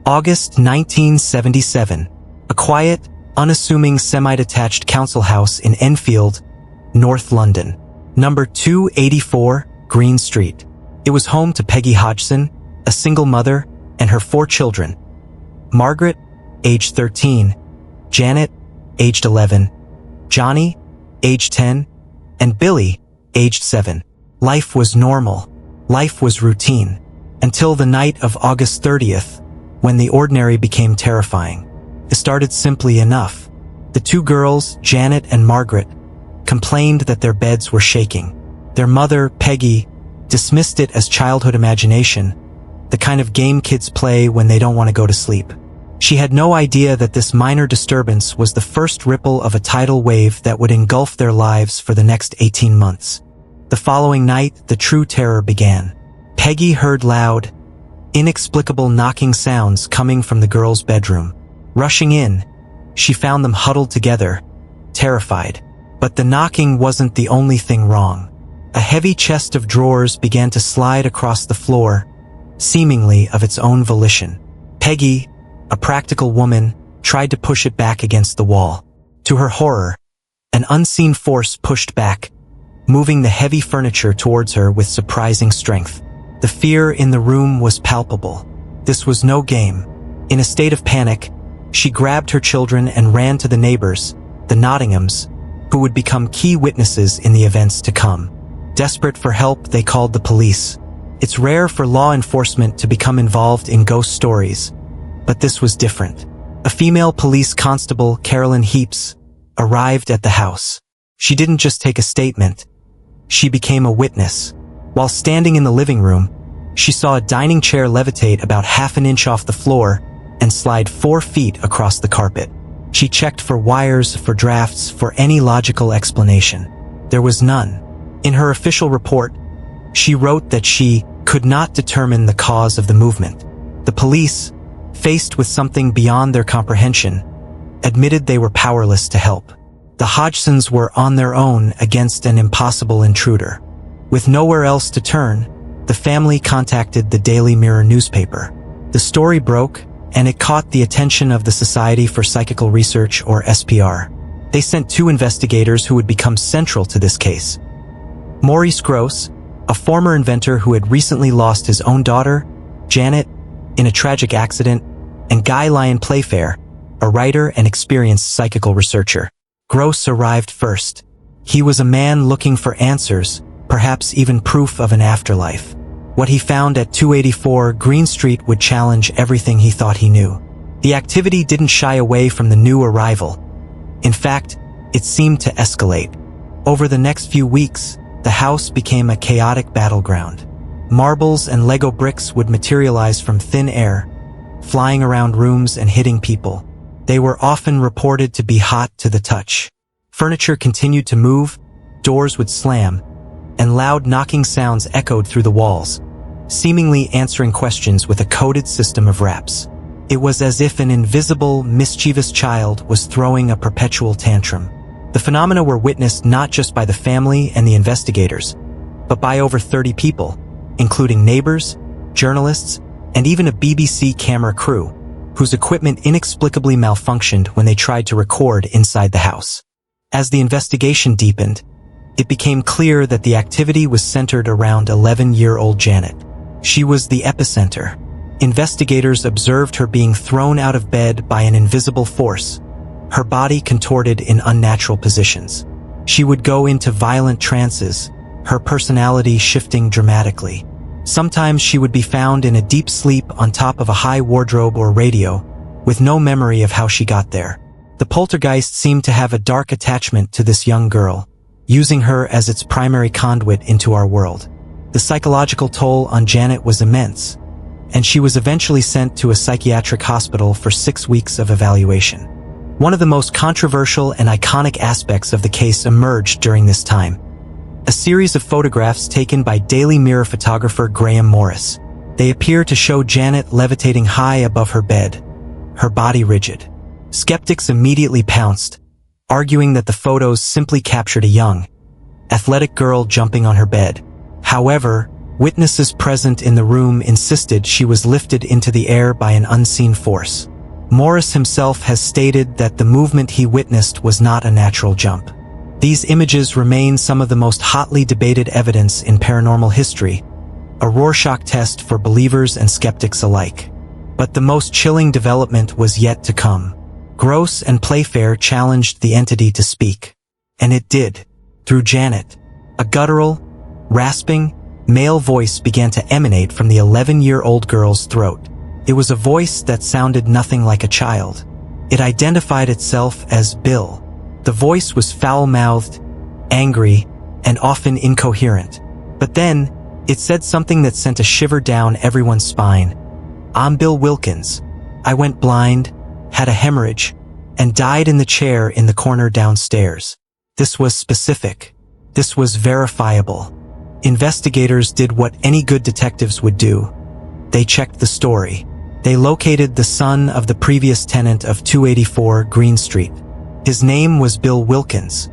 August 1977. A quiet, unassuming semi-detached council house in Enfield, North London. Number 284, Green Street. It was home to Peggy Hodgson, a single mother, and her 4 children. Margaret, aged 13, Janet, aged 11, Johnny, aged 10, and Billy, aged 7. Life was normal. Life was routine. Until the night of August 30th, when the ordinary became terrifying. It started simply enough. The 2 girls, Janet and Margaret, complained that their beds were shaking. Their mother, Peggy, dismissed it as childhood imagination, the kind of game kids play when they don't want to go to sleep. She had no idea that this minor disturbance was the first ripple of a tidal wave that would engulf their lives for the next 18 months. The following night, the true terror began. Peggy heard loud, inexplicable knocking sounds coming from the girls' bedroom. Rushing in, she found them huddled together, terrified. But the knocking wasn't the only thing wrong. A heavy chest of drawers began to slide across the floor, seemingly of its own volition. Peggy, a practical woman, tried to push it back against the wall. To her horror, an unseen force pushed back, moving the heavy furniture towards her with surprising strength. The fear in the room was palpable. This was no game. In a state of panic, she grabbed her children and ran to the neighbors, the Nottinghams, who would become key witnesses in the events to come. Desperate for help, they called the police. It's rare for law enforcement to become involved in ghost stories, but this was different. A female police constable, Carolyn Heaps, arrived at the house. She didn't just take a statement. She became a witness. While standing in the living room, she saw a dining chair levitate about half an inch off the floor and slide 4 feet across the carpet. She checked for wires, for drafts, for any logical explanation. There was none. In her official report, she wrote that she could not determine the cause of the movement. The police, faced with something beyond their comprehension, admitted they were powerless to help. The Hodgsons were on their own against an impossible intruder. With nowhere else to turn, the family contacted the Daily Mirror newspaper. The story broke, and it caught the attention of the Society for Psychical Research, or SPR. They sent 2 investigators who would become central to this case. Maurice Grosse, a former inventor who had recently lost his own daughter, Janet, in a tragic accident, and Lyon Playfair, a writer and experienced psychical researcher. Grosse arrived first. He was a man looking for answers, perhaps even proof of an afterlife. What he found at 284 Green Street would challenge everything he thought he knew. The activity didn't shy away from the new arrival. In fact, it seemed to escalate. Over the next few weeks, the house became a chaotic battleground. Marbles and Lego bricks would materialize from thin air, flying around rooms and hitting people. They were often reported to be hot to the touch. Furniture continued to move, doors would slam, and loud knocking sounds echoed through the walls, seemingly answering questions with a coded system of raps. It was as if an invisible, mischievous child was throwing a perpetual tantrum. The phenomena were witnessed not just by the family and the investigators, but by over 30 people, including neighbors, journalists, and even a BBC camera crew, whose equipment inexplicably malfunctioned when they tried to record inside the house. As the investigation deepened, it became clear that the activity was centered around 11-year-old Janet. She was the epicenter. Investigators observed her being thrown out of bed by an invisible force, her body contorted in unnatural positions. She would go into violent trances, her personality shifting dramatically. Sometimes she would be found in a deep sleep on top of a high wardrobe or radio, with no memory of how she got there. The poltergeist seemed to have a dark attachment to this young girl, using her as its primary conduit into our world. The psychological toll on Janet was immense, and she was eventually sent to a psychiatric hospital for 6 weeks of evaluation. One of the most controversial and iconic aspects of the case emerged during this time. A series of photographs taken by Daily Mirror photographer Graham Morris. They appear to show Janet levitating high above her bed, her body rigid. Skeptics immediately pounced, arguing that the photos simply captured a young, athletic girl jumping on her bed. However, Witnesses present in the room insisted she was lifted into the air by an unseen force. Maurice himself has stated that the movement he witnessed was not a natural jump. These images remain some of the most hotly debated evidence in paranormal history, a Rorschach test for believers and skeptics alike. But the most chilling development was yet to come. Grosse and Playfair challenged the entity to speak. And it did. Through Janet. A guttural, rasping, male voice began to emanate from the 11-year-old girl's throat. It was a voice that sounded nothing like a child. It identified itself as Bill. The voice was foul-mouthed, angry, and often incoherent. But then, it said something that sent a shiver down everyone's spine. "I'm Bill Wilkins. I went blind, had a hemorrhage, and died in the chair in the corner downstairs." This was specific. This was verifiable. Investigators did what any good detectives would do. They checked the story. They located the son of the previous tenant of 284 Green Street. His name was Bill Wilkins.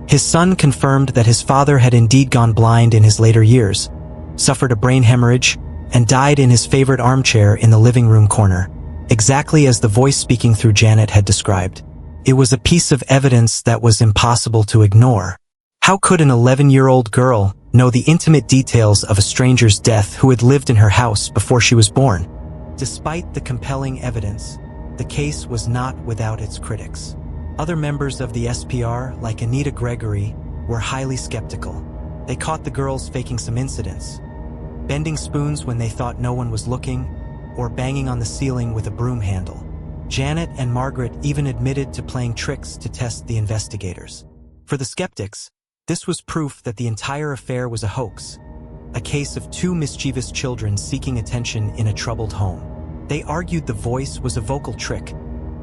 His son confirmed that his father had indeed gone blind in his later years, suffered a brain hemorrhage, and died in his favorite armchair in the living room corner, exactly as the voice speaking through Janet had described. It was a piece of evidence that was impossible to ignore. How could an 11-year-old girl know the intimate details of a stranger's death who had lived in her house before she was born? Despite the compelling evidence, the case was not without its critics. Other members of the SPR, like Anita Gregory, were highly skeptical. They caught the girls faking some incidents, bending spoons when they thought no one was looking, or banging on the ceiling with a broom handle. Janet and Margaret even admitted to playing tricks to test the investigators. For the skeptics, this was proof that the entire affair was a hoax, a case of two mischievous children seeking attention in a troubled home. They argued the voice was a vocal trick,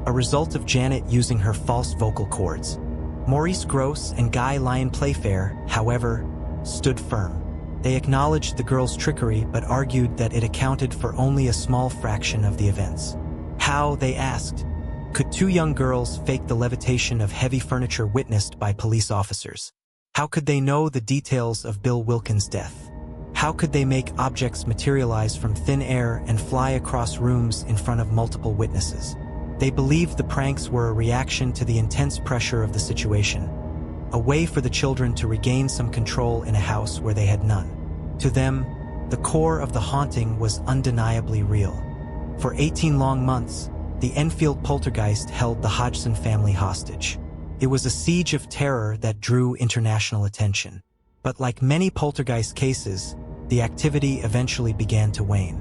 a result of Janet using her false vocal cords. Maurice Grosse and Lyon Playfair, however, stood firm. They acknowledged the girl's trickery but argued that it accounted for only a small fraction of the events. How, they asked, could two young girls fake the levitation of heavy furniture witnessed by police officers? How could they know the details of Bill Wilkins' death? How could they make objects materialize from thin air and fly across rooms in front of multiple witnesses? They believed the pranks were a reaction to the intense pressure of the situation, a way for the children to regain some control in a house where they had none. To them, the core of the haunting was undeniably real. For 18 long months, the Enfield Poltergeist held the Hodgson family hostage. It was a siege of terror that drew international attention. But like many poltergeist cases, the activity eventually began to wane.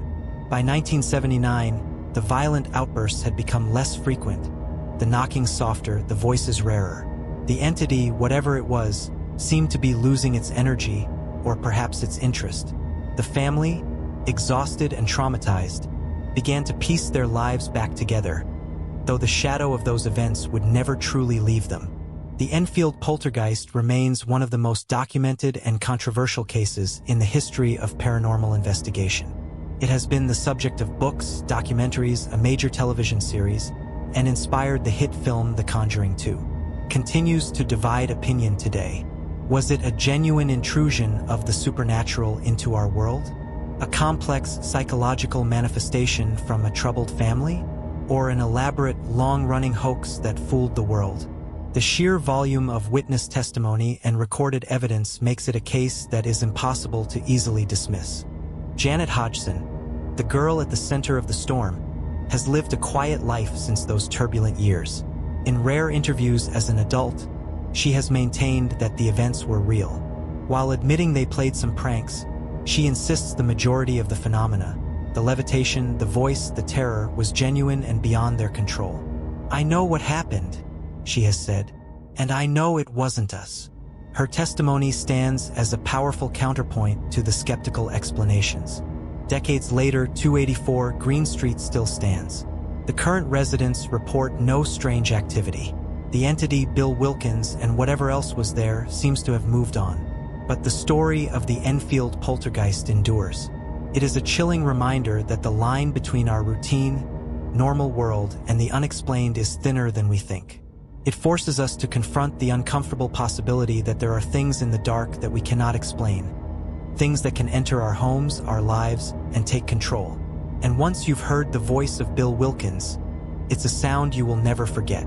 By 1979, the violent outbursts had become less frequent, the knocking softer, the voices rarer. The entity, whatever it was, seemed to be losing its energy, or perhaps its interest. The family, exhausted and traumatized, began to piece their lives back together, though the shadow of those events would never truly leave them. The Enfield Poltergeist remains one of the most documented and controversial cases in the history of paranormal investigation. It has been the subject of books, documentaries, a major television series, and inspired the hit film The Conjuring 2. Continues to divide opinion today. Was it a genuine intrusion of the supernatural into our world? A complex psychological manifestation from a troubled family? Or an elaborate, long-running hoax that fooled the world? The sheer volume of witness testimony and recorded evidence makes it a case that is impossible to easily dismiss. Janet Hodgson, the girl at the center of the storm, has lived a quiet life since those turbulent years. In rare interviews as an adult, she has maintained that the events were real. While admitting they played some pranks, she insists the majority of the phenomena, the levitation, the voice, the terror, was genuine and beyond their control. "I know what happened," she has said, "and I know it wasn't us." Her testimony stands as a powerful counterpoint to the skeptical explanations. Decades later, 284 Green Street still stands. The current residents report no strange activity. The entity, Bill Wilkins, and whatever else was there, seems to have moved on. But the story of the Enfield Poltergeist endures. It is a chilling reminder that the line between our routine, normal world and the unexplained is thinner than we think. It forces us to confront the uncomfortable possibility that there are things in the dark that we cannot explain. things that can enter our homes, our lives, and take control. And once you've heard the voice of Bill Wilkins, it's a sound you will never forget.